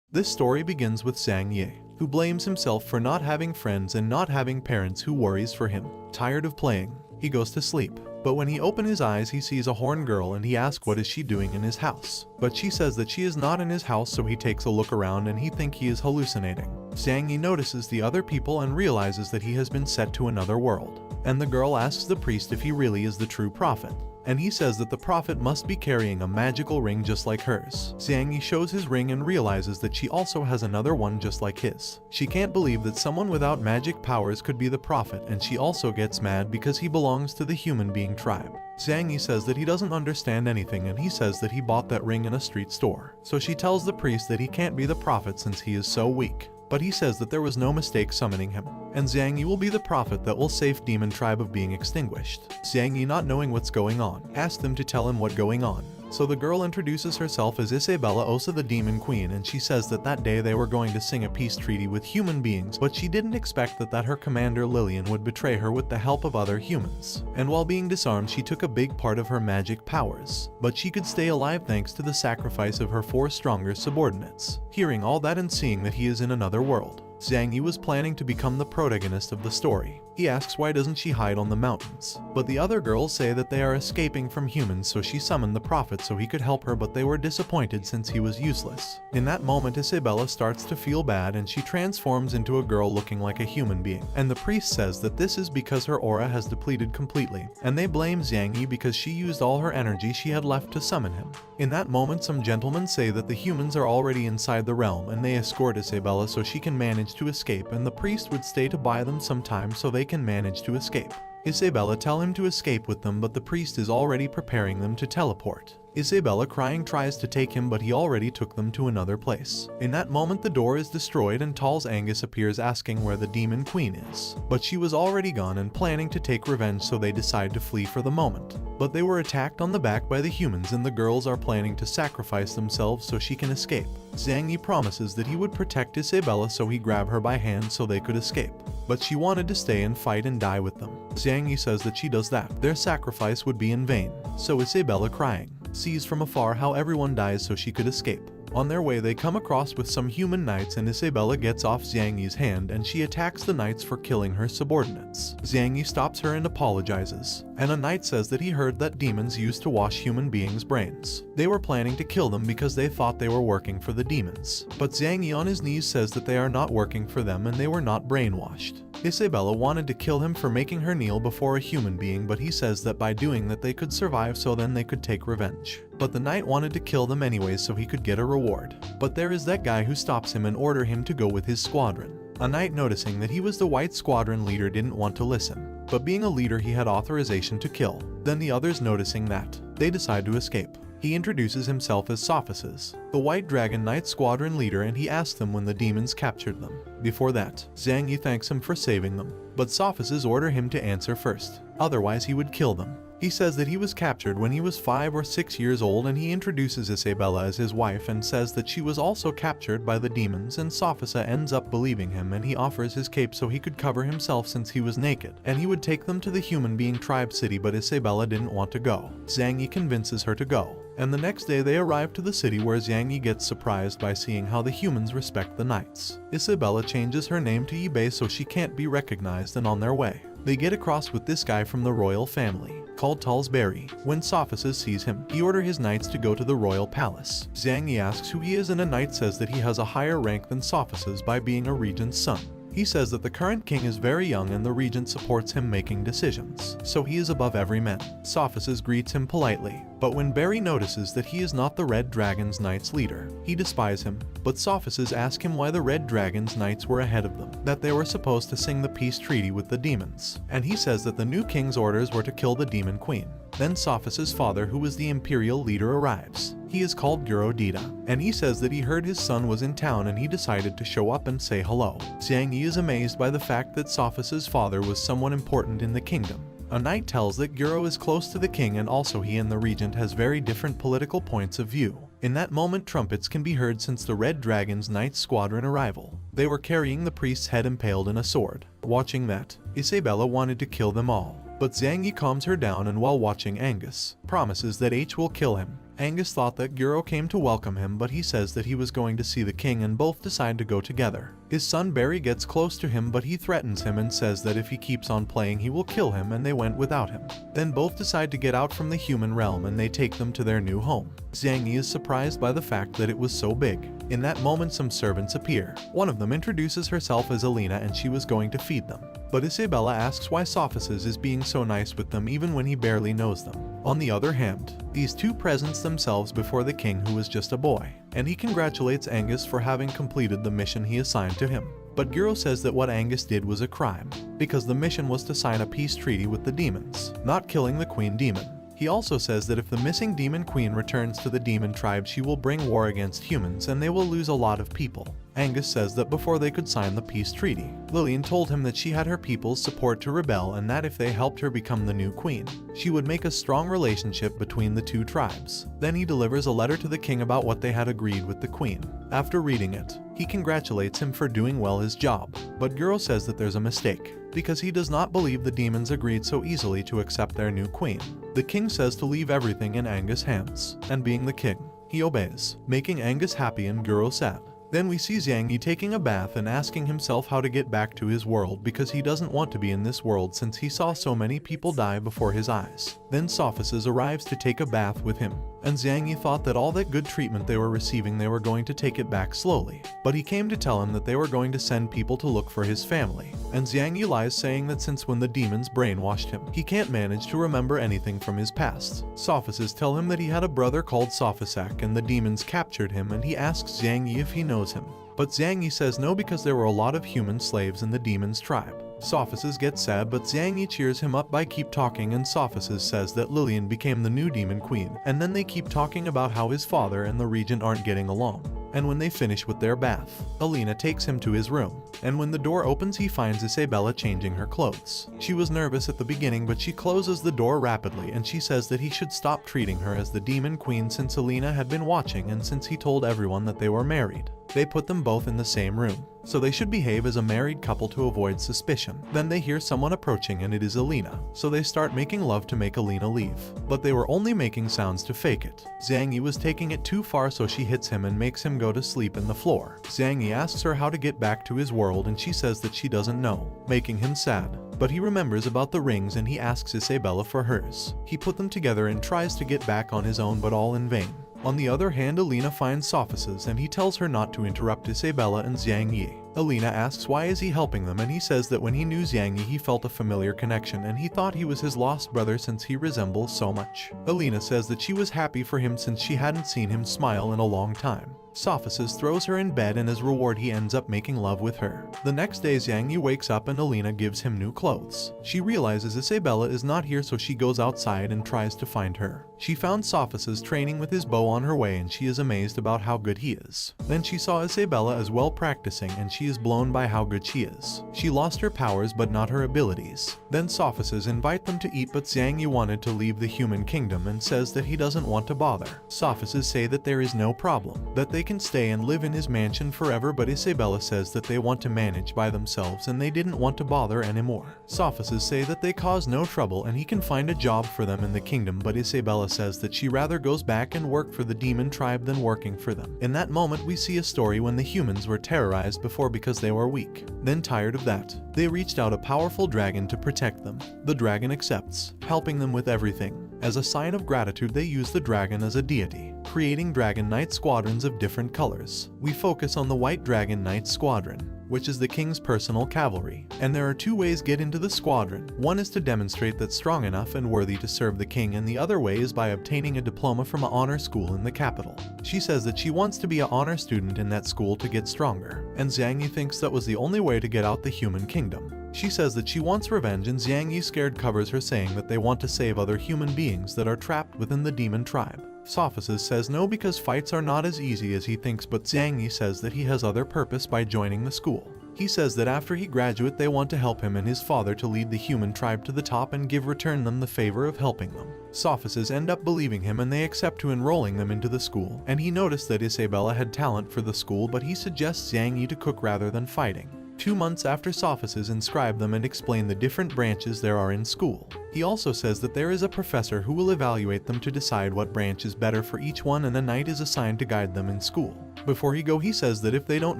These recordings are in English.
This story begins with Zhang Yi, who blames himself for not having friends and not having parents who worries for him. Tired of playing, he goes to sleep. But when he opens his eyes, he sees a horn girl and he asks what is she doing in his house. But she says that she is not in his house, so he takes a look around and he thinks he is hallucinating. Zhang Yi notices the other people and realizes that he has been sent to another world. And the girl asks the priest if he really is the true prophet. And he says that the prophet must be carrying a magical ring just like hers. Zhang Yi shows his ring and realizes that she also has another one just like his. She can't believe that someone without magic powers could be the prophet, and she also gets mad because he belongs to the human being tribe. Zhang Yi says that he doesn't understand anything, and he says that he bought that ring in a street store. So she tells the priest that he can't be the prophet since he is so weak. But he says that there was no mistake summoning him, and Zhang Yi will be the prophet that will save demon tribe of being extinguished. Zhang Yi, not knowing what's going on, asked them to tell him what's going on. So the girl introduces herself as Isabella, also the demon queen, and she says that day they were going to sing a peace treaty with human beings, but she didn't expect that her commander Lillian would betray her with the help of other humans. And while being disarmed, she took a big part of her magic powers, but she could stay alive thanks to the sacrifice of her 4 stronger subordinates. Hearing all that and seeing that he is in another world, Zhang Yi was planning to become the protagonist of the story. He asks why doesn't she hide on the mountains, but the other girls say that they are escaping from humans, so she summoned the prophet so he could help her, but they were disappointed since he was useless. In that moment, Isabella starts to feel bad and she transforms into a girl looking like a human being, and the priest says that this is because her aura has depleted completely, and they blame Zhang Yi because she used all her energy she had left to summon him. In that moment, some gentlemen say that the humans are already inside the realm and they escort Isabella so she can manage to escape, and the priest would stay to buy them some time so they can manage to escape. Isabella tell him to escape with them, but the priest is already preparing them to teleport. Isabella, crying, tries to take him, but he already took them to another place. In that moment, the door is destroyed and Tall's Angus appears asking where the demon queen is. But she was already gone and planning to take revenge, so they decide to flee for the moment. But they were attacked on the back by the humans, and the girls are planning to sacrifice themselves so she can escape. Zhang Yi promises that he would protect Isabella, so he grabbed her by hand so they could escape. But she wanted to stay and fight and die with them. Zhang Yi says that she does that, their sacrifice would be in vain. So Isabella, crying, sees from afar how everyone dies so she could escape. On their way, they come across with some human knights, and Isabella gets off Zhang Yi's hand and she attacks the knights for killing her subordinates. Zhang Yi stops her and apologizes, and a knight says that he heard that demons used to wash human beings' brains. They were planning to kill them because they thought they were working for the demons. But Zhang Yi on his knees says that they are not working for them and they were not brainwashed. Isabella wanted to kill him for making her kneel before a human being, but he says that by doing that they could survive, so then they could take revenge. But the knight wanted to kill them anyways so he could get a reward. But there is that guy who stops him and orders him to go with his squadron. A knight, noticing that he was the white squadron leader, didn't want to listen. But being a leader, he had authorization to kill. Then the others, noticing that, they decide to escape. He introduces himself as Sophisis, the White Dragon Knight squadron leader, and he asks them when the demons captured them. Before that, Zhang Yi thanks him for saving them, but Sophisis order him to answer first, otherwise he would kill them. He says that he was captured when he was 5 or 6 years old, and he introduces Isabella as his wife and says that she was also captured by the demons, and Sophisa ends up believing him, and he offers his cape so he could cover himself since he was naked, and he would take them to the human being tribe city, but Isabella didn't want to go. Zhang Yi convinces her to go, and the next day they arrive to the city, where Zhang Yi gets surprised by seeing how the humans respect the knights. Isabella changes her name to Yi Bei so she can't be recognized, and on their way, they get across with this guy from the royal family, called Talsbury. When Sophisis sees him, he orders his knights to go to the royal palace. Zhang Yi asks who he is, and a knight says that he has a higher rank than Sophisis by being a regent's son. He says that the current king is very young and the regent supports him making decisions, so he is above every man. Sophisis greets him politely, but when Barry notices that he is not the Red Dragon's Knights leader, he despises him. But Sophisis asks him why the Red Dragon's Knights were ahead of them, that they were supposed to sing the peace treaty with the demons, and he says that the new king's orders were to kill the demon queen. Then Sophis's father, who was the imperial leader, arrives. He is called Guro Dita, and he says that he heard his son was in town and he decided to show up and say hello. Zhang Yi is amazed by the fact that Sophis's father was someone important in the kingdom. A knight tells that Guro is close to the king, and also he and the regent has very different political points of view. In that moment, trumpets can be heard since the Red Dragon's Knight squadron arrival. They were carrying the priest's head impaled in a sword. Watching that, Isabella wanted to kill them all, but Zhang Yi calms her down, and while watching, Angus promises that H will kill him, Angus thought that Guro came to welcome him, but he says that he was going to see the king and both decide to go together. His son Barry gets close to him, but he threatens him and says that if he keeps on playing he will kill him, and they went without him. Then both decide to get out from the human realm and they take them to their new home. Xiang Yi is surprised by the fact that it was so big. In that moment some servants appear. One of them introduces herself as Alina and she was going to feed them. But Isabella asks why Sophices is being so nice with them even when he barely knows them. On the other hand, these two presents themselves before the king, who is just a boy, and he congratulates Angus for having completed the mission he assigned to him. But Guro says that what Angus did was a crime, because the mission was to sign a peace treaty with the demons, not killing the queen demon. He also says that if the missing demon queen returns to the demon tribe, she will bring war against humans and they will lose a lot of people. Angus says that before they could sign the peace treaty, Lillian told him that she had her people's support to rebel and that if they helped her become the new queen, she would make a strong relationship between the two tribes. Then he delivers a letter to the king about what they had agreed with the queen. After reading it, he congratulates him for doing well his job, but Guro says that there's a mistake, because he does not believe the demons agreed so easily to accept their new queen. The king says to leave everything in Angus' hands, and being the king, he obeys, making Angus happy and Guro sad. Then we see Xiang Yi taking a bath and asking himself how to get back to his world, because he doesn't want to be in this world since he saw so many people die before his eyes. Then Sophices arrives to take a bath with him, and Xiang Yi thought that all that good treatment they were receiving they were going to take it back slowly. But he came to tell him that they were going to send people to look for his family, and Xiang Yi lies, saying that since when the demons brainwashed him, he can't manage to remember anything from his past. Sophices tell him that he had a brother called Sophisac and the demons captured him, and he asks Xiang Yi if he knows him. But Xiang Yi says no, because there were a lot of human slaves in the demons' tribe. Sophices gets sad, but Xiang Yi cheers him up by keep talking, and Sophices says that Lillian became the new demon queen, and then they keep talking about how his father and the regent aren't getting along. And when they finish with their bath, Alina takes him to his room, and when the door opens he finds Isabella changing her clothes. She was nervous at the beginning, but she closes the door rapidly and she says that he should stop treating her as the demon queen since Alina had been watching and since he told everyone that they were married. They put them both in the same room, so they should behave as a married couple to avoid suspicion. Then they hear someone approaching and it is Alina, so they start making love to make Alina leave. But they were only making sounds to fake it. Xiang Yi was taking it too far, so she hits him and makes him go to sleep in the floor. Xiang Yi asks her how to get back to his world and she says that she doesn't know, making him sad. But he remembers about the rings and he asks Isabella for hers. He put them together and tries to get back on his own, but all in vain. On the other hand, Alina finds Sophices and he tells her not to interrupt Isabella and Xiang Yi. Alina asks why is he helping them, and he says that when he knew Xiang Yi he felt a familiar connection and he thought he was his lost brother since he resembles so much. Alina says that she was happy for him since she hadn't seen him smile in a long time. Sophices throws her in bed and as reward he ends up making love with her. The next day Xiang Yi wakes up and Alina gives him new clothes. She realizes Isabella is not here, so she goes outside and tries to find her. She found Sophices training with his bow on her way and she is amazed about how good he is. Then she saw Isabella as well practicing and she is blown by how good she is. She lost her powers but not her abilities. Then Sophices invite them to eat, but Xiang Yi wanted to leave the human kingdom and says that he doesn't want to bother. Sophices say that there is no problem, that they can stay and live in his mansion forever, but Isabella says that they want to manage by themselves and they didn't want to bother anymore. Sophices say that they cause no trouble and he can find a job for them in the kingdom, but Isabella says that she rather goes back and work for the demon tribe than working for them. In that moment we see a story when the humans were terrorized before because they were weak. Then tired of that, they reached out a powerful dragon to protect them. The dragon accepts, helping them with everything. As a sign of gratitude they use the dragon as a deity, creating Dragon Knight squadrons of different colors. We focus on the White Dragon Knight Squadron, which is the king's personal cavalry, and there are two ways get into the squadron. One is to demonstrate that's strong enough and worthy to serve the king, and the other way is by obtaining a diploma from an honor school in the capital. She says that she wants to be an honor student in that school to get stronger, and Xiang Yi thinks that was the only way to get out the human kingdom. She says that she wants revenge, and Xiang Yi scared covers her, saying that they want to save other human beings that are trapped within the demon tribe. Sophices says no because fights are not as easy as he thinks, but Xiang Yi says that he has other purpose by joining the school. He says that after he graduates they want to help him and his father to lead the human tribe to the top and return them the favor of helping them. Sophices end up believing him and they accept to enrolling them into the school, and he noticed that Isabella had talent for the school, but he suggests Xiang Yi to cook rather than fighting. 2 months after sophists inscribe them and explain the different branches there are in school. He also says that there is a professor who will evaluate them to decide what branch is better for each one, and a knight is assigned to guide them in school. Before he go, he says that if they don't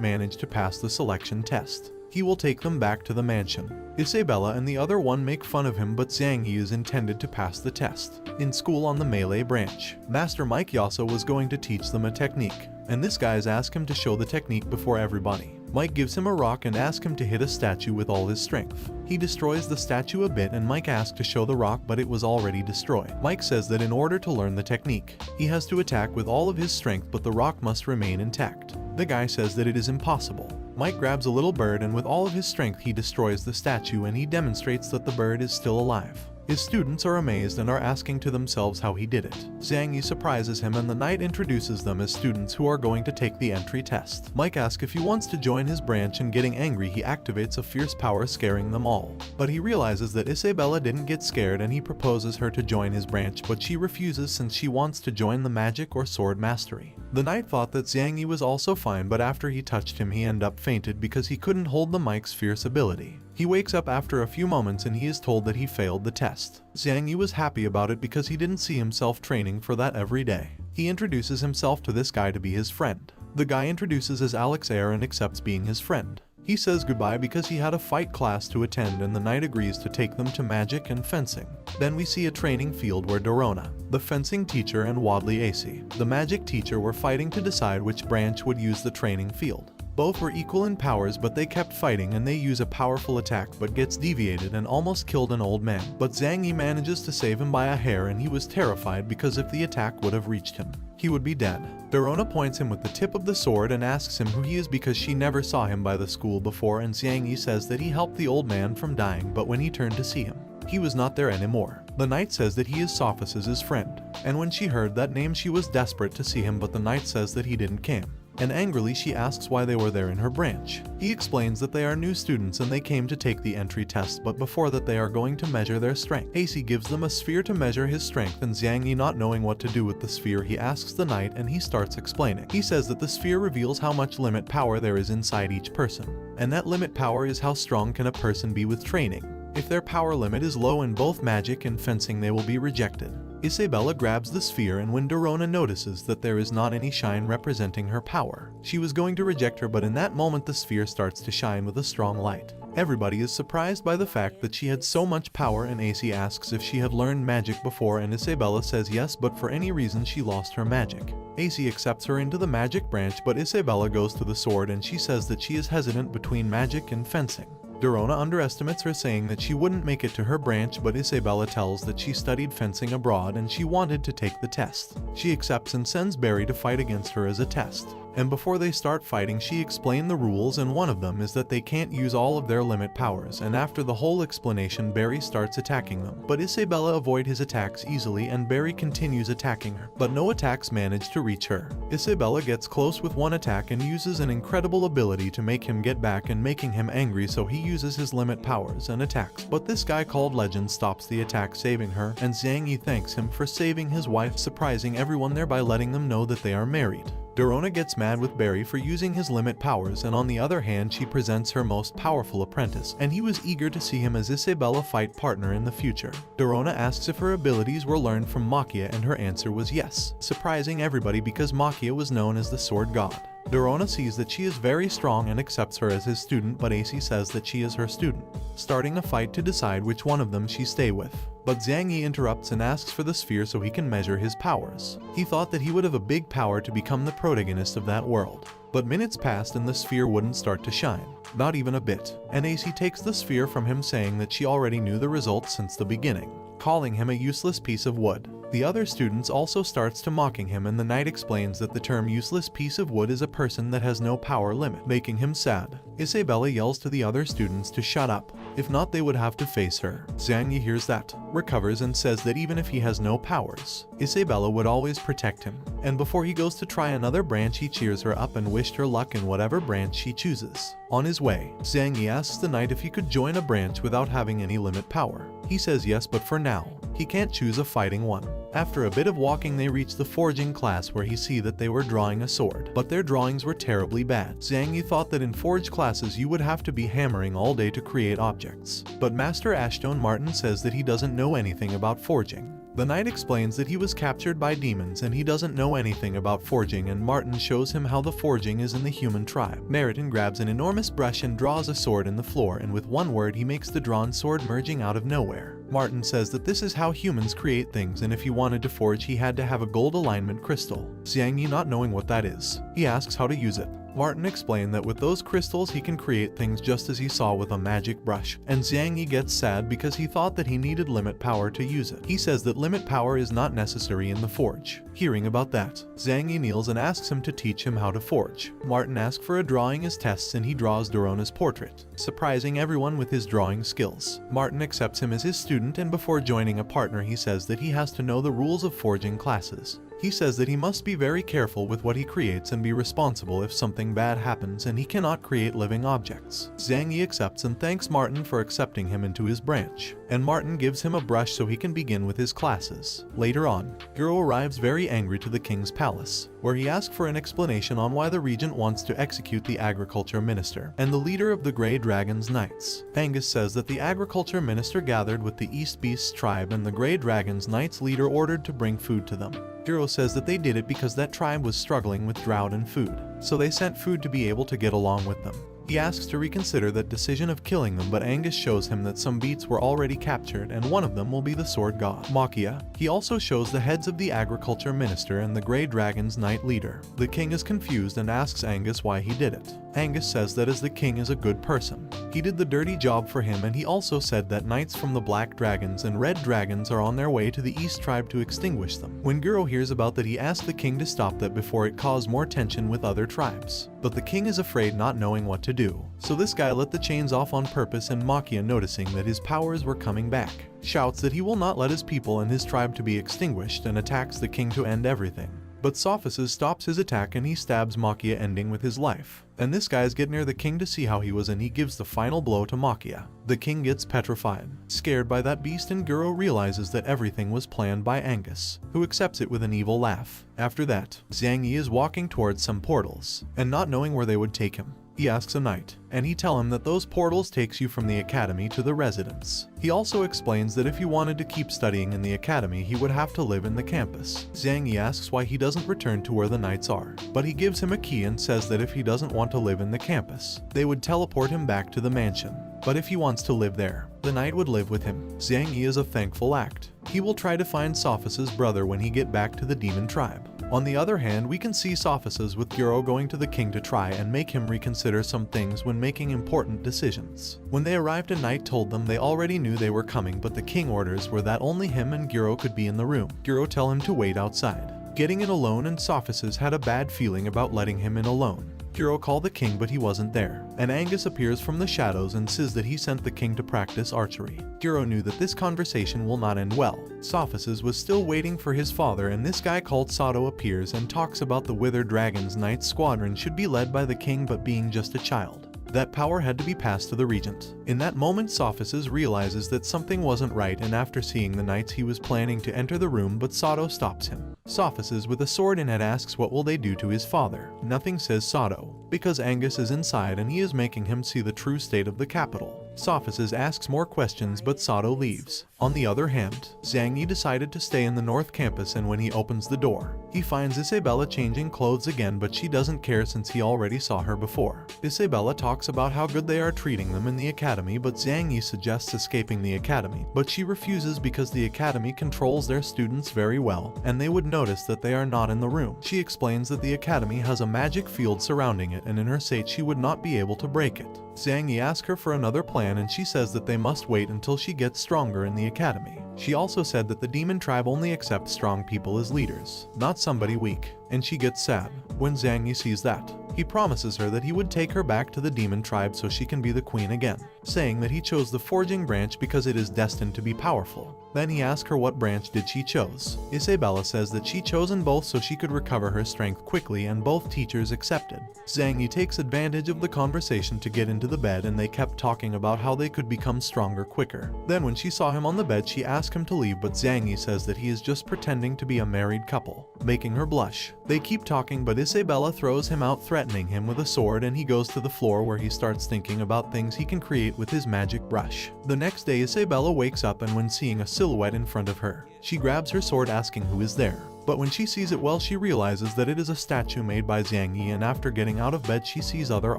manage to pass the selection test, he will take them back to the mansion. Isabella and the other one make fun of him, but Zhang Yi is intended to pass the test. In school on the melee branch, Master Mike Yasa was going to teach them a technique, and this guys ask him to show the technique before everybody. Mike gives him a rock and asks him to hit a statue with all his strength. He destroys the statue a bit and Mike asks to show the rock, but it was already destroyed. Mike says that in order to learn the technique, he has to attack with all of his strength, but the rock must remain intact. The guy says that it is impossible. Mike grabs a little bird and with all of his strength he destroys the statue, and he demonstrates that the bird is still alive. His students are amazed and are asking to themselves how he did it. Zhang Yi surprises him and the knight introduces them as students who are going to take the entry test. Mike asks if he wants to join his branch, and getting angry he activates a fierce power, scaring them all. But he realizes that Isabella didn't get scared and he proposes her to join his branch, but she refuses since she wants to join the magic or sword mastery. The knight thought that Zhang Yi was also fine, but after he touched him he ended up fainted because he couldn't hold the Mike's fierce ability. He wakes up after a few moments and he is told that he failed the test. Zhang Yi was happy about it because he didn't see himself training for that every day. He introduces himself to this guy to be his friend. The guy introduces as Alex Air and accepts being his friend. He says goodbye because he had a fight class to attend, and the knight agrees to take them to magic and fencing. Then we see a training field where Dorona, the fencing teacher, and Wadley Ac, the magic teacher, were fighting to decide which branch would use the training field. Both were equal in powers, but they kept fighting and they use a powerful attack but gets deviated and almost killed an old man. But Zhang Yi manages to save him by a hair, and he was terrified because if the attack would have reached him, he would be dead. Dorona points him with the tip of the sword and asks him who he is because she never saw him by the school before, and Zhang Yi says that he helped the old man from dying, but when he turned to see him, he was not there anymore. The knight says that he is Sophus's friend, and when she heard that name she was desperate to see him, but the knight says that he didn't come. And angrily she asks why they were there in her branch. He explains that they are new students and they came to take the entry test, but before that they are going to measure their strength. Ac gives them a sphere to measure his strength, and Zhang Yi, not knowing what to do with the sphere, he asks the knight and he starts explaining. He says that the sphere reveals how much limit power there is inside each person, and that limit power is how strong can a person be with training. If their power limit is low in both magic and fencing, they will be rejected. Isabella grabs the sphere, and when Dorona notices that there is not any shine representing her power, she was going to reject her, but in that moment the sphere starts to shine with a strong light. Everybody is surprised by the fact that she had so much power, and AC asks if she had learned magic before, and Isabella says yes, but for any reason she lost her magic. AC accepts her into the magic branch, but Isabella goes to the sword and she says that she is hesitant between magic and fencing. Dorona underestimates her, saying that she wouldn't make it to her branch, but Isabella tells that she studied fencing abroad and she wanted to take the test. She accepts and sends Barry to fight against her as a test. And before they start fighting, she explained the rules, and one of them is that they can't use all of their limit powers, and after the whole explanation Barry starts attacking them. But Isabella avoids his attacks easily and Barry continues attacking her, but no attacks manage to reach her. Isabella gets close with one attack and uses an incredible ability to make him get back and making him angry, so he uses his limit powers and attacks. But this guy called Legend stops the attack, saving her, and Zhang Yi thanks him for saving his wife, surprising everyone there by letting them know that they are married. Dorona gets mad with Barry for using his limit powers, and on the other hand she presents her most powerful apprentice, and he was eager to see him as Isabella fight partner in the future. Dorona asks if her abilities were learned from Makia, and her answer was yes, surprising everybody because Makia was known as the sword god. Dorona sees that she is very strong and accepts her as his student, but AC says that she is her student, starting a fight to decide which one of them she stay with. But Zhang Yi interrupts and asks for the sphere so he can measure his powers. He thought that he would have a big power to become the protagonist of that world. But minutes passed and the sphere wouldn't start to shine, not even a bit, and AC takes the sphere from him, saying that she already knew the results since the beginning, calling him a useless piece of wood. The other students also starts to mocking him, and the knight explains that the term useless piece of wood is a person that has no power limit, making him sad. Isabella yells to the other students to shut up, if not they would have to face her. Zhang Yi hears that, recovers and says that even if he has no powers, Isabella would always protect him. And before he goes to try another branch he cheers her up and wished her luck in whatever branch she chooses. On his way, Zhang Yi asks the knight if he could join a branch without having any limit power. He says yes, but for now, He can't choose a fighting one. After a bit of walking they reach the forging class where he see that they were drawing a sword, but their drawings were terribly bad. Zhang Yi thought that in forge classes you would have to be hammering all day to create objects, but Master Ascian Martin says that he doesn't know anything about forging. The knight explains that he was captured by demons and he doesn't know anything about forging, and Martin shows him how the forging is in the human tribe. Meriton grabs an enormous brush and draws a sword in the floor, and with one word he makes the drawn sword merging out of nowhere. Martin says that this is how humans create things, and if he wanted to forge he had to have a gold alignment crystal. Zhang Yi, not knowing what that is, he asks how to use it. Martin explained that with those crystals he can create things just as he saw with a magic brush, and Zhang Yi gets sad because he thought that he needed limit power to use it. He says that limit power is not necessary in the forge. Hearing about that, Zhang Yi kneels and asks him to teach him how to forge. Martin asks for a drawing as tests and he draws Dorona's portrait, surprising everyone with his drawing skills. Martin accepts him as his student, and before joining a partner he says that he has to know the rules of forging classes. He says that he must be very careful with what he creates and be responsible if something bad happens, and he cannot create living objects. Zhang Yi accepts and thanks Martin for accepting him into his branch, and Martin gives him a brush so he can begin with his classes. Later on, Guro arrives very angry to the king's palace, where he asks for an explanation on why the regent wants to execute the agriculture minister and the leader of the Grey Dragon's Knights. Angus says that the agriculture minister gathered with the East Beast's tribe and the Grey Dragon's Knights leader ordered to bring food to them. Guro says that they did it because that tribe was struggling with drought and food, so they sent food to be able to get along with them. He asks to reconsider that decision of killing them, but Angus shows him that some beasts were already captured and one of them will be the sword god, Makia. He also shows the heads of the agriculture minister and the Grey Dragon's Knight leader. The king is confused and asks Angus why he did it. Angus says that as the king is a good person, he did the dirty job for him, and he also said that knights from the Black Dragons and Red Dragons are on their way to the East tribe to extinguish them. When Guro hears about that he asks the king to stop that before it caused more tension with other tribes. But the king is afraid, not knowing what to do. So this guy let the chains off on purpose, and Makia, noticing that his powers were coming back, shouts that he will not let his people and his tribe to be extinguished and attacks the king to end everything. But Sophisis stops his attack and he stabs Makia, ending with his life. And this guys get near the king to see how he was, and he gives the final blow to Makia. The king gets petrified, scared by that beast, and Guro realizes that everything was planned by Angus, who accepts it with an evil laugh. After that, Zhang Yi is walking towards some portals, and not knowing where they would take him. He asks a knight, and he tells him that those portals takes you from the academy to the residence. He also explains that if he wanted to keep studying in the academy he would have to live in the campus. Zhang Yi asks why he doesn't return to where the knights are, but he gives him a key and says that if he doesn't want to live in the campus, they would teleport him back to the mansion. But if he wants to live there, the knight would live with him. Zhang Yi is a thankful act. He will try to find Sophis's brother when he get back to the demon tribe. On the other hand, we can see Sophisis with Guro going to the king to try and make him reconsider some things when making important decisions. When they arrived, a knight told them they already knew they were coming, but the king orders were that only him and Guro could be in the room. Guro tell him to wait outside, getting in alone, and Sophisis had a bad feeling about letting him in alone. Guro called the king, but he wasn't there, and Angus appears from the shadows and says that he sent the king to practice archery. Guro knew that this conversation will not end well. Sophisis was still waiting for his father, and this guy called Sato appears and talks about the Withered Dragon's Knight squadron should be led by the king, but being just a child, that power had to be passed to the regent. In that moment, Sophisis realizes that something wasn't right, and after seeing the knights he was planning to enter the room, but Sato stops him. Sophisis with a sword in hand asks what will they do to his father. Nothing, says Sato, because Angus is inside and he is making him see the true state of the capital. Sophisis asks more questions, but Sato leaves. On the other hand, Zhang Yi decided to stay in the North Campus, and when he opens the door, he finds Isabella changing clothes again, but she doesn't care since he already saw her before. Isabella talks about how good they are treating them in the academy, but Zhang Yi suggests escaping the academy, but she refuses because the academy controls their students very well, and they would notice that they are not in the room. She explains that the academy has a magic field surrounding it, and in her state she would not be able to break it. Zhang Yi asks her for another plan, and she says that they must wait until she gets stronger in the academy. She also said that the demon tribe only accepts strong people as leaders, not somebody weak, and she gets sad when Zhang Yi sees that. He promises her that he would take her back to the demon tribe so she can be the queen again, saying that he chose the forging branch because it is destined to be powerful. Then he asks her what branch did she chose. Isabella says that she chosen both so she could recover her strength quickly, and both teachers accepted. Zhang Yi takes advantage of the conversation to get into the bed, and they kept talking about how they could become stronger quicker. Then when she saw him on the bed, she asked him to leave, but Zhang Yi says that he is just pretending to be a married couple, making her blush. They keep talking, but Isabella throws him out, threatening him with a sword, and he goes to the floor where he starts thinking about things he can create with his magic brush. The next day, Isabella wakes up, and when seeing a silhouette in front of her, she grabs her sword asking who is there. But when she sees it, well, she realizes that it is a statue made by Zhang Yi, and after getting out of bed she sees other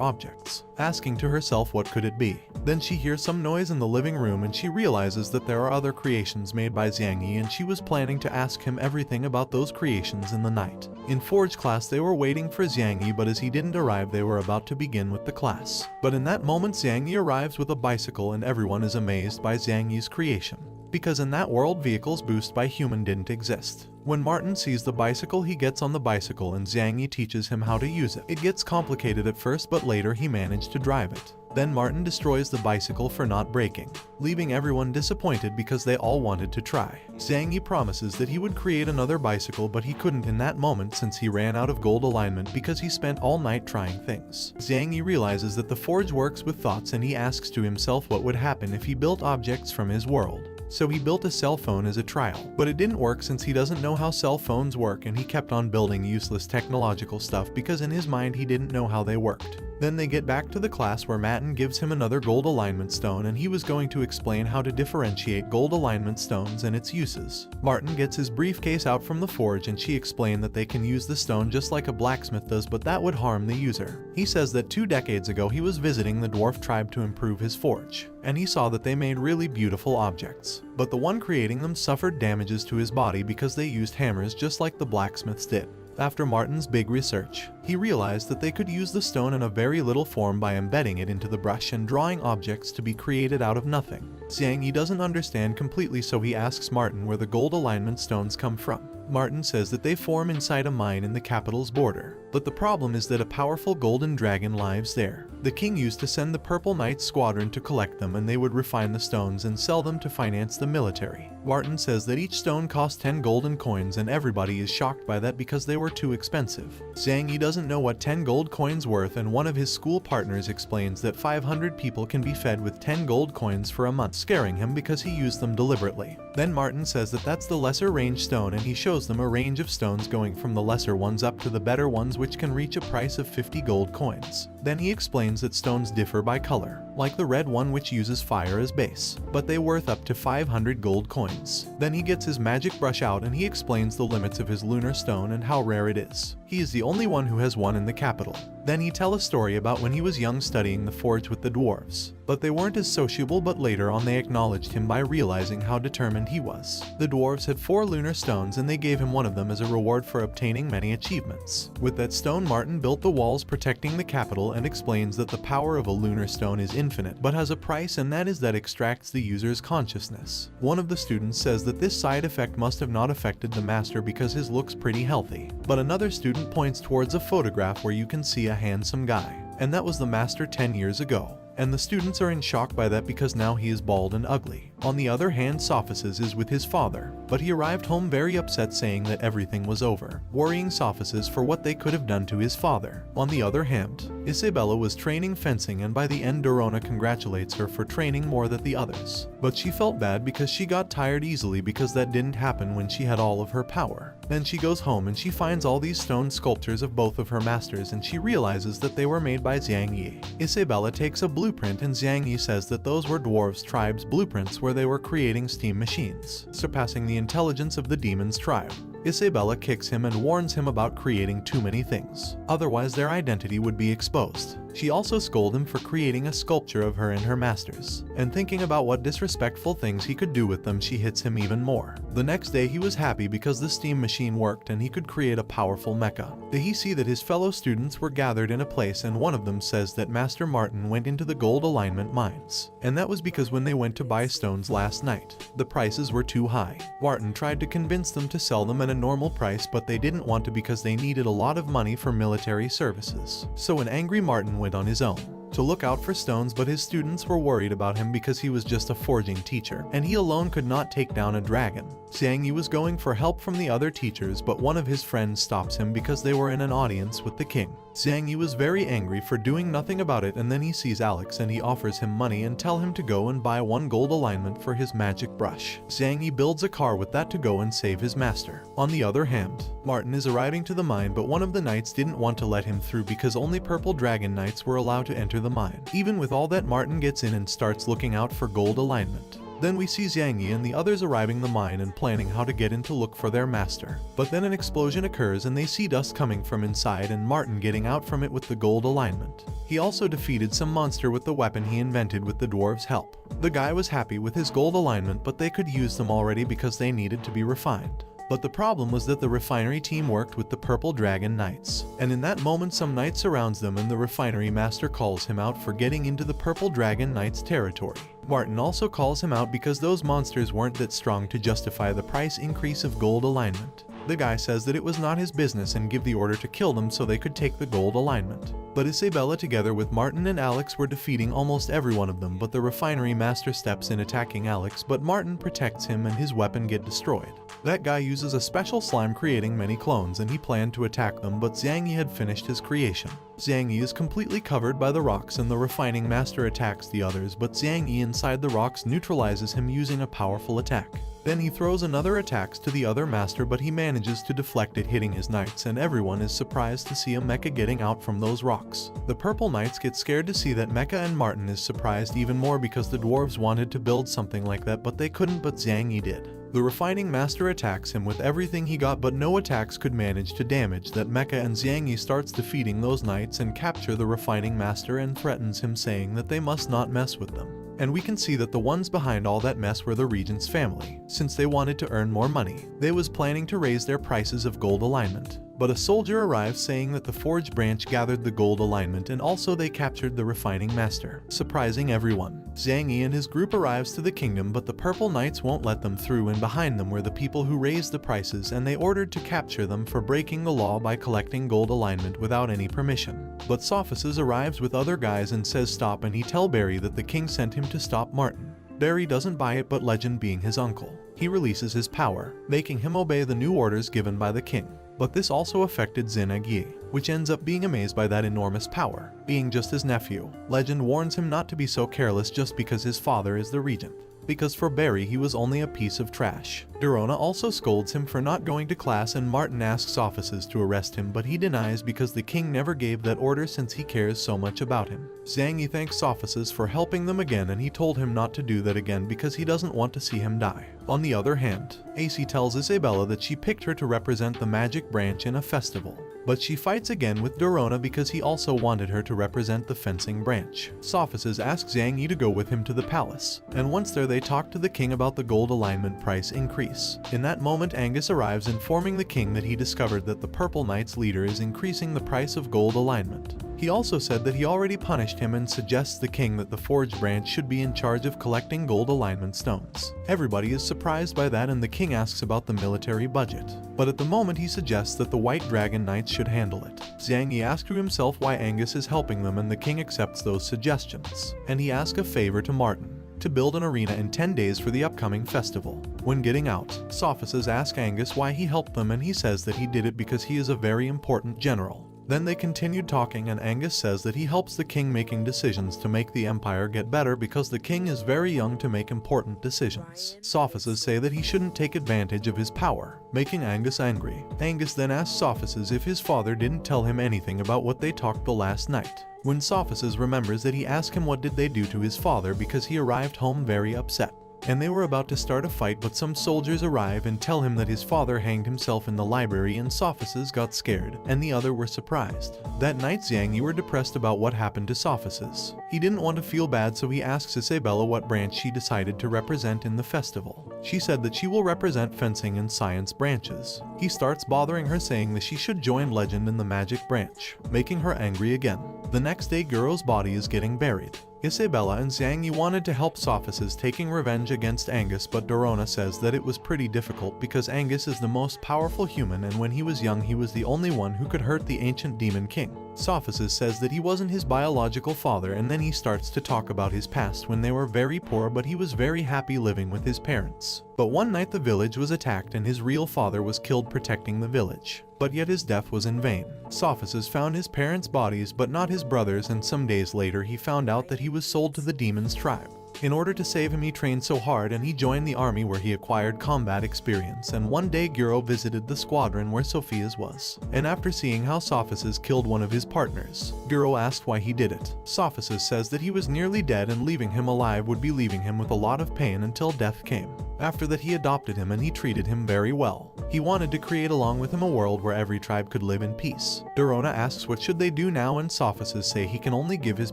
objects, asking to herself what could it be. Then she hears some noise in the living room, and she realizes that there are other creations made by Zhang Yi, and she was planning to ask him everything about those creations in the night. In Forge class they were waiting for Zhang Yi, but as he didn't arrive they were about to begin with the class. But in that moment Zhang Yi arrives with a bicycle, and everyone is amazed by Zhang Yi's creation, because in that world vehicles boosted by human didn't exist. When Martin sees the bicycle, he gets on the bicycle and Zhang Yi teaches him how to use it. It gets complicated at first, but later he managed to drive it. Then Martin destroys the bicycle for not breaking, leaving everyone disappointed because they all wanted to try. Zhang Yi promises that he would create another bicycle, but he couldn't in that moment since he ran out of gold alignment because he spent all night trying things. Zhang Yi realizes that the forge works with thoughts, and he asks to himself what would happen if he built objects from his world. So he built a cell phone as a trial, but it didn't work since he doesn't know how cell phones work, and he kept on building useless technological stuff because in his mind he didn't know how they worked. Then they get back to the class where Martin gives him another gold alignment stone, and he was going to explain how to differentiate gold alignment stones and its uses. Martin gets his briefcase out from the forge, and she explained that they can use the stone just like a blacksmith does, but that would harm the user. He says that 2 decades ago he was visiting the dwarf tribe to improve his forge, and he saw that they made really beautiful objects, but the one creating them suffered damages to his body because they used hammers just like the blacksmiths did. After Martin's big research, he realized that they could use the stone in a very little form by embedding it into the brush and drawing objects to be created out of nothing. Zhang Yi doesn't understand completely, so he asks Martin where the gold alignment stones come from. Martin says that they form inside a mine in the capital's border, but the problem is that a powerful golden dragon lives there. The king used to send the Purple Knight Squadron to collect them, and they would refine the stones and sell them to finance the military. Martin says that each stone cost 10 golden coins, and everybody is shocked by that because they were too expensive. Zhang Yi doesn't know what 10 gold coins worth, and one of his school partners explains that 500 people can be fed with 10 gold coins for a month, scaring him because he used them deliberately. Then Martin says that that's the lesser range stone, and he shows them a range of stones going from the lesser ones up to the better ones, which can reach a price of 50 gold coins. Then he explains that stones differ by color, like the red one which uses fire as base, but they worth up to 500 gold coins. Then he gets his magic brush out and he explains the limits of his lunar stone and how rare it is. He is the only one who has one in the capital. Then he tells a story about when he was young studying the forge with the dwarves, but they weren't as sociable, but later on they acknowledged him by realizing how determined he was. The dwarves had 4 lunar stones and they gave him one of them as a reward for obtaining many achievements. With that stone, Martin built the walls protecting the capital and explains that the power of a lunar stone is infinite but has a price, and that is that extracts the user's consciousness. One of the students says that this side effect must have not affected the master because his looks pretty healthy, but another student points towards a photograph where you can see a handsome guy, and that was the master 10 years ago. And the students are in shock by that because now he is bald and ugly. On the other hand, Sophisis is with his father, but he arrived home very upset, saying that everything was over, worrying Sophisis for what they could have done to his father. On the other hand, Isabella was training fencing, and by the end Dorona congratulates her for training more than the others. But she felt bad because she got tired easily because that didn't happen when she had all of her power. Then she goes home and she finds all these stone sculptures of both of her masters, and she realizes that they were made by Zhang Yi. Isabella takes a blueprint and Zhang Yi says that those were dwarves tribe's blueprints where they were creating steam machines, surpassing the intelligence of the demon's tribe. Isabella kicks him and warns him about creating too many things, otherwise their identity would be exposed. She also scolds him for creating a sculpture of her and her masters, and thinking about what disrespectful things he could do with them, she hits him even more. The next day he was happy because the steam machine worked and he could create a powerful mecha. Then he see that his fellow students were gathered in a place, and one of them says that Master Martin went into the gold alignment mines, and that was because when they went to buy stones last night, the prices were too high. Martin tried to convince them to sell them at a normal price, but they didn't want to because they needed a lot of money for military services. So an angry Martin went on his own. to look out for stones, but his students were worried about him because he was just a forging teacher, and he alone could not take down a dragon. Xiang Yi was going for help from the other teachers, but one of his friends stops him because they were in an audience with the king. Xiang Yi was very angry for doing nothing about it, and then he sees Alex and he offers him money and tell him to go and buy 1 gold alignment for his magic brush. Xiang Yi builds a car with that to go and save his master. On the other hand, Martin is arriving to the mine, but one of the knights didn't want to let him through because only purple dragon knights were allowed to enter the mine. Even with all that, Martin gets in and starts looking out for gold alignment. Then we see Xiang Yi and the others arriving the mine and planning how to get in to look for their master. But then an explosion occurs and they see dust coming from inside and Martin getting out from it with the gold alignment. He also defeated some monster with the weapon he invented with the dwarves' help. The guy was happy with his gold alignment, but they could use them already because they needed to be refined. But the problem was that the refinery team worked with the Purple Dragon Knights. And in that moment some knight surrounds them and the refinery master calls him out for getting into the Purple Dragon Knights' territory. Martin also calls him out because those monsters weren't that strong to justify the price increase of gold alignment. The guy says that it was not his business and give the order to kill them so they could take the gold alignment. But Isabella together with Martin and Alex were defeating almost every one of them, but the refinery master steps in attacking Alex, but Martin protects him and his weapon get destroyed. That guy uses a special slime creating many clones and he planned to attack them, but Xiang Yi had finished his creation. Xiang Yi is completely covered by the rocks and the refining master attacks the others, but Xiang Yi inside the rocks neutralizes him using a powerful attack. Then he throws another attacks to the other master, but he manages to deflect it, hitting his knights, and everyone is surprised to see a mecha getting out from those rocks. The purple knights get scared to see that mecha, and Martin is surprised even more because the dwarves wanted to build something like that but they couldn't, but Xiang Yi did. The refining master attacks him with everything he got, but no attacks could manage to damage that mecha, and Xiang Yi starts defeating those knights and capture the refining master and threatens him, saying that they must not mess with them. And we can see that the ones behind all that mess were the regent's family. Since they wanted to earn more money, they was planning to raise their prices of gold alignment. But a soldier arrives saying that the forge branch gathered the gold alignment and also they captured the refining master, surprising everyone. Xiang Yi and his group arrives to the kingdom, but the purple knights won't let them through, and behind them were the people who raised the prices, and they ordered to capture them for breaking the law by collecting gold alignment without any permission. But Sophists arrives with other guys and says stop, and he tell Barry that the king sent him to stop Martin. Barry doesn't buy it, but Legend, being his uncle, he releases his power, making him obey the new orders given by the king. But this also affected Xiang Yi, which ends up being amazed by that enormous power. Being just his nephew, Legend warns him not to be so careless just because his father is the regent, because for Barry he was only a piece of trash. Dorona also scolds him for not going to class, and Martin asks officers to arrest him, but he denies because the king never gave that order since he cares so much about him. Xiang Yi thanks officers for helping them again, and he told him not to do that again because he doesn't want to see him die. On the other hand, AC tells Isabella that she picked her to represent the magic branch in a festival. But she fights again with Dorona because he also wanted her to represent the fencing branch. Sophists asks Xiang Yi to go with him to the palace, and once there they talk to the king about the gold alignment price increase. In that moment Angus arrives, informing the king that he discovered that the Purple Knight's leader is increasing the price of gold alignment. He also said that he already punished him and suggests the king that the forge branch should be in charge of collecting gold alignment stones. Everybody is surprised by that, and the king asks about the military budget. But at the moment he suggests that the White Dragon Knights should handle it. Xiang Yi asks to himself why Angus is helping them, and the king accepts those suggestions. And he asks a favor to Martin, to build an arena in 10 days for the upcoming festival. When getting out, Sophists ask Angus why he helped them, and he says that he did it because he is a very important general. Then they continued talking, and Angus says that he helps the king making decisions to make the empire get better because the king is very young to make important decisions. Sophists say that he shouldn't take advantage of his power, making Angus angry. Angus then asks Sophists if his father didn't tell him anything about what they talked the last night. When Sophists remembers that, he asks him what did they do to his father because he arrived home very upset. And they were about to start a fight, but some soldiers arrive and tell him that his father hanged himself in the library, and Sophists got scared, and the other were surprised. That night Xiang Yi were depressed about what happened to Sophists. He didn't want to feel bad, so he asks Isabella what branch she decided to represent in the festival. She said that she will represent fencing and science branches. He starts bothering her, saying that she should join Legend in the magic branch, making her angry again. The next day Guro's body is getting buried. Isabella and Xiang Yi wanted to help Sophists taking revenge against Angus, but Dorona says that it was pretty difficult because Angus is the most powerful human, and when he was young he was the only one who could hurt the ancient demon king. Sophisis says that he wasn't his biological father, and then he starts to talk about his past when they were very poor, but he was very happy living with his parents. But one night the village was attacked and his real father was killed protecting the village. But yet his death was in vain. Sophisis found his parents' bodies but not his brothers, and some days later he found out that he was sold to the demon's tribe. In order to save him, he trained so hard and he joined the army where he acquired combat experience, and one day Guro visited the squadron where Sophia's was. And after seeing how Sophisis killed one of his partners, Guro asked why he did it. Sophisis says that he was nearly dead and leaving him alive would be leaving him with a lot of pain until death came. After that he adopted him and he treated him very well. He wanted to create along with him a world where every tribe could live in peace. Dorona asks what should they do now, and Sophisis say he can only give his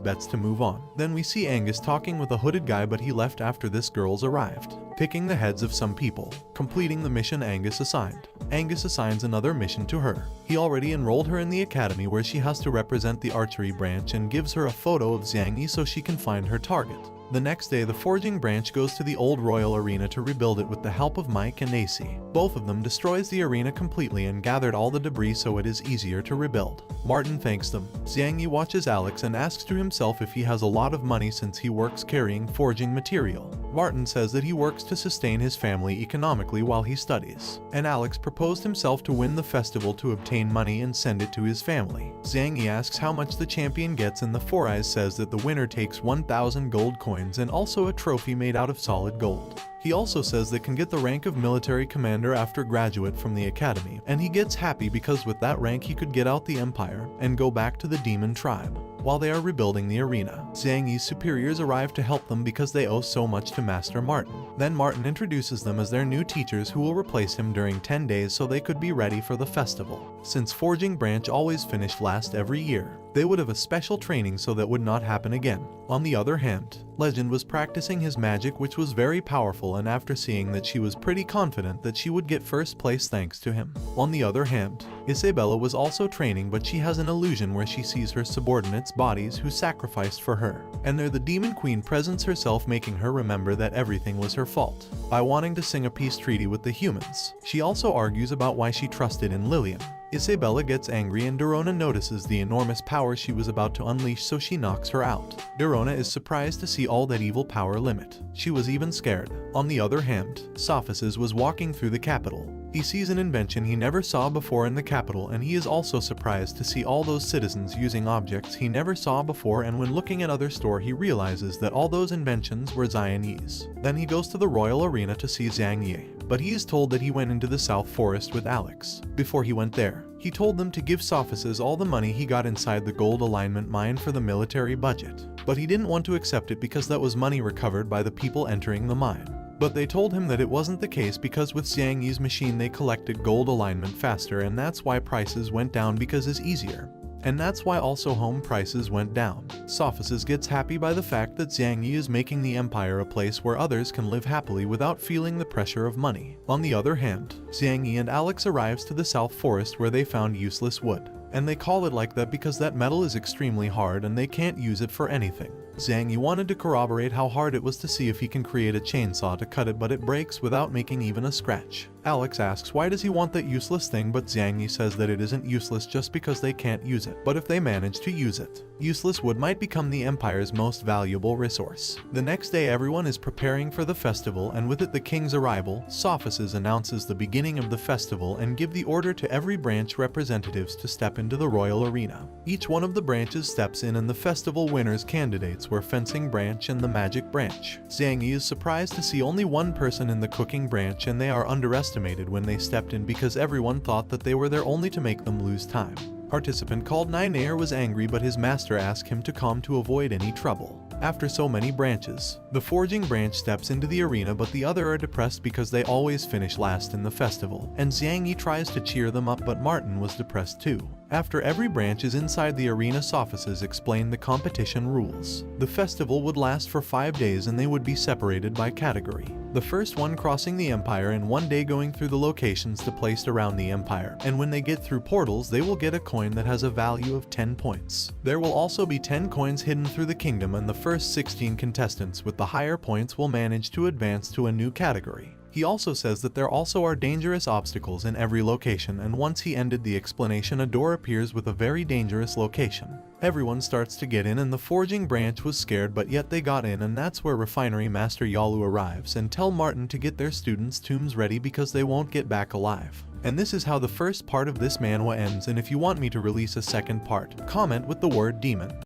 bets to move on. Then we see Angus talking with a hooded guy, but he left after this girls arrived, picking the heads of some people, completing the mission Angus assigned. Angus assigns another mission to her. He already enrolled her in the academy where she has to represent the archery branch, and gives her a photo of Xiang Yi so she can find her target. The next day the forging branch goes to the old royal arena to rebuild it with the help of Mike and AC. Both of them destroys the arena completely and gathered all the debris so it is easier to rebuild. Martin thanks them. Xiang Yi watches Alex and asks to himself if he has a lot of money since he works carrying forging material. Martin says that he works to sustain his family economically while he studies. And Alex proposed himself to win the festival to obtain money and send it to his family. Xiang Yi asks how much the champion gets, and the Four Eyes says that the winner takes 1,000 gold coins and also a trophy made out of solid gold. He also says they can get the rank of military commander after graduate from the academy, and he gets happy because with that rank he could get out the empire and go back to the demon tribe. While they are rebuilding the arena, Xiang Yi's superiors arrive to help them because they owe so much to Master Martin. Then Martin introduces them as their new teachers who will replace him during 10 days so they could be ready for the festival. Since forging branch always finished last every year, they would have a special training so that would not happen again. On the other hand, Legend was practicing his magic, which was very powerful, and after seeing that she was pretty confident that she would get first place thanks to him. On the other hand, Isabella was also training, but she has an illusion where she sees her subordinates' bodies who sacrificed for her, and there the demon queen presents herself, making her remember that everything was her fault by wanting to sing a peace treaty with the humans. She also argues about why she trusted in Lillian. Isabella gets angry and Dorona notices the enormous power she was about to unleash, so she knocks her out. Dorona is surprised to see all that evil power limit. She was even scared. On the other hand, Sophisis was walking through the capital. He sees an invention he never saw before in the capital, and he is also surprised to see all those citizens using objects he never saw before, and when looking at other store he realizes that all those inventions were Xiang Yi's. Then he goes to the royal arena to see Xiang Yi, but he is told that he went into the South Forest with Alex. Before he went there, he told them to give Sophisis all the money he got inside the gold alignment mine for the military budget, but he didn't want to accept it because that was money recovered by the people entering the mine. But they told him that it wasn't the case because with Xiang Yi's machine they collected gold alignment faster, and that's why prices went down because it's easier. And that's why also home prices went down. Sophisis gets happy by the fact that Xiang Yi is making the empire a place where others can live happily without feeling the pressure of money. On the other hand, Xiang Yi and Alex arrives to the South Forest where they found useless wood. And they call it like that because that metal is extremely hard and they can't use it for anything. Xiang Yi wanted to corroborate how hard it was to see if he can create a chainsaw to cut it, but it breaks without making even a scratch. Alex asks why does he want that useless thing, but Xiang Yi says that it isn't useless just because they can't use it, but if they manage to use it, useless wood might become the empire's most valuable resource. The next day everyone is preparing for the festival, and with it the king's arrival, Sophisis announces the beginning of the festival and give the order to every branch representatives to step into the royal arena. Each one of the branches steps in, and the festival winners candidates were fencing branch and the magic branch. Xiang Yi is surprised to see only one person in the cooking branch, and they are underestimated when they stepped in because everyone thought that they were there only to make them lose time. Participant called Ninair was angry, but his master asked him to calm to avoid any trouble. After so many branches, the forging branch steps into the arena, but the other are depressed because they always finish last in the festival, and Xiang Yi tries to cheer them up, but Martin was depressed too. After every branch is inside the arena, Sophisis explained the competition rules. The festival would last for 5 days and they would be separated by category. The first one crossing the empire in 1 day, going through the locations placed around the empire, and when they get through portals they will get a coin that has a value of 10 points. There will also be 10 coins hidden through the kingdom, and the first 16 contestants with the higher points will manage to advance to a new category. He He also says that there also are dangerous obstacles in every location, and once he ended the explanation, a door appears with a very dangerous location. Everyone starts to get in and the forging branch was scared, but yet they got in, and that's where Refinery Master Yalu arrives and tell Martin to get their students' tombs ready because they won't get back alive. And this is how the first part of this manhwa ends, and if you want me to release a second part, comment with the word demon.